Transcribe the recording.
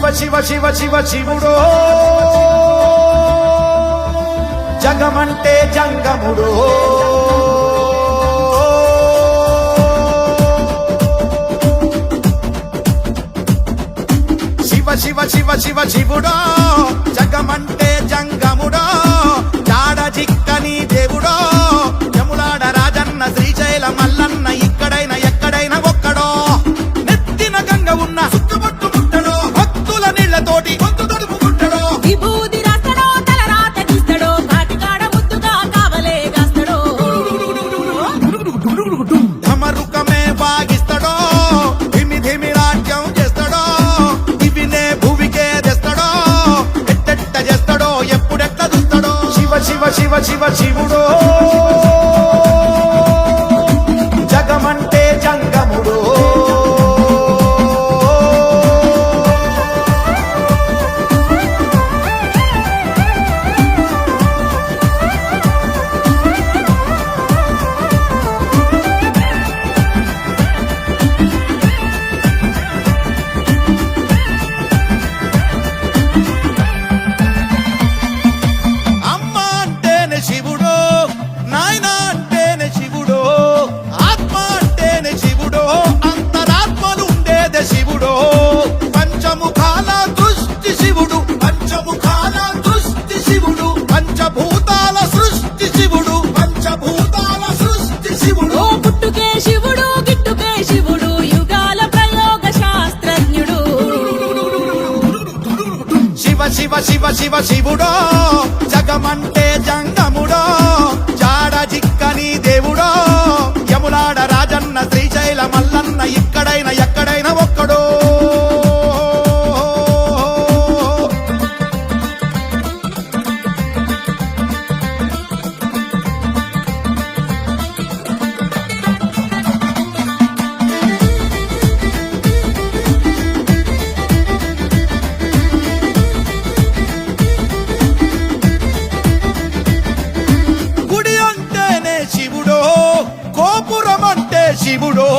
శివ శివ శివ శివ శివుడో జగమంటే జంగముడో శివ శివ శివ శివ శివుడో జగమంటే జంగముడో జాడ జిక్కని దేవుడో యములాడ రాజన్న శ్రీశైల మల్లన్న ఇక్కడైనా ఎక్కడైనా ఒక్కడో నెత్తిన గంగ ఉన్న సుక్కబొట్టు ముట్టడో భక్తుల నీళ్లతోటి గొంతు తడుపు ముట్టడో విభూది రాస్తడో తల రాత తీస్తడో కాటికాడ ముద్దుగా కావలే గాస్తడో ధమరుకమే వాగిస్తడో ధిమి ధిమి రాజ్యం చేస్తడో ఇవినే భూమికే తెస్తడో ఎట్టెట్ట చేస్తడో ఎప్పుడెట్ల చూస్తడో శివ శివ శివ శివ శివుడో జగమంటే జంగముడో అమ్మ అంటేనే శివుడో నాయన అంటేనే శివుడో ఆత్మ అంటేనే శివుడో అంతరాత్మలు ఉండేదే శివుడో పంచముఖాల దృష్టి శివుడు పంచముఖాల దృష్టి శివుడు పంచభూతాల సృష్టి శివుడు పంచభూతాల సృష్టి శివుడు ఓ పుట్టుకే శివుడు గిట్టుకే శివుడు యుగాల ప్రయోగ శాస్త్రజ్ఞుడు శివ శివ శివ శివ శివుడో జగమంటే జంగముడో జాడ జిక్కని దేవుడో యములాడ రాజన్న శ్రీశైల మల్లన్న ఇక్కడైనా ఎక్కడైనా ఒక్కడో గుడి అంటేనే శివుడో గోపురం అంటే శివుడో